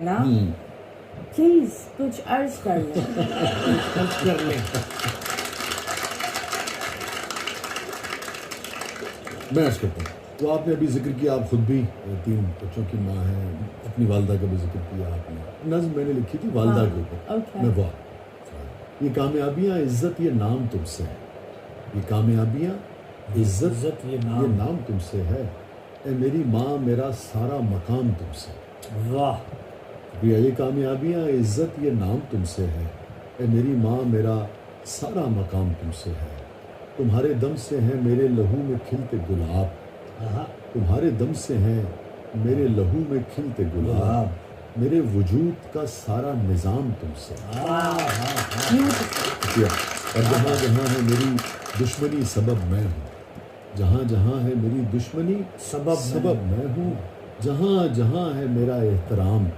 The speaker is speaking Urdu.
نا پلیز کچھ عرض کر لیں. کر لیں. میں عرض کرتا ہوں. تو آپ نے ابھی ذکر کیا، آپ خود بھی 3 بچوں کی ماں ہیں، اپنی والدہ کا بھی ذکر کیا آپ نے. نظم میں نے لکھی تھی والدہ کے اوپر. میں واہ، یہ کامیابیاں عزت یہ نام تم سے ہے. یہ کامیابیاں عزت یہ نام تم سے ہے. اے میری ماں میرا سارا مقام تم سے. واہ. یہ کامیابیاں عزت یہ نام تم سے ہے. اے میری ماں میرا سارا مقام تم سے ہے. تمہارے دم سے ہیں میرے لہو میں کھلتے گلاب. تمہارے دم سے ہیں میرے لہو میں کھلتے گلاب. میرے وجود کا سارا نظام تم سے. اور جہاں جہاں ہے میری دشمنی سبب میں ہوں. جہاں جہاں ہے میری دشمنی سبب میں ہوں. جہاں جہاں ہے میرا احترام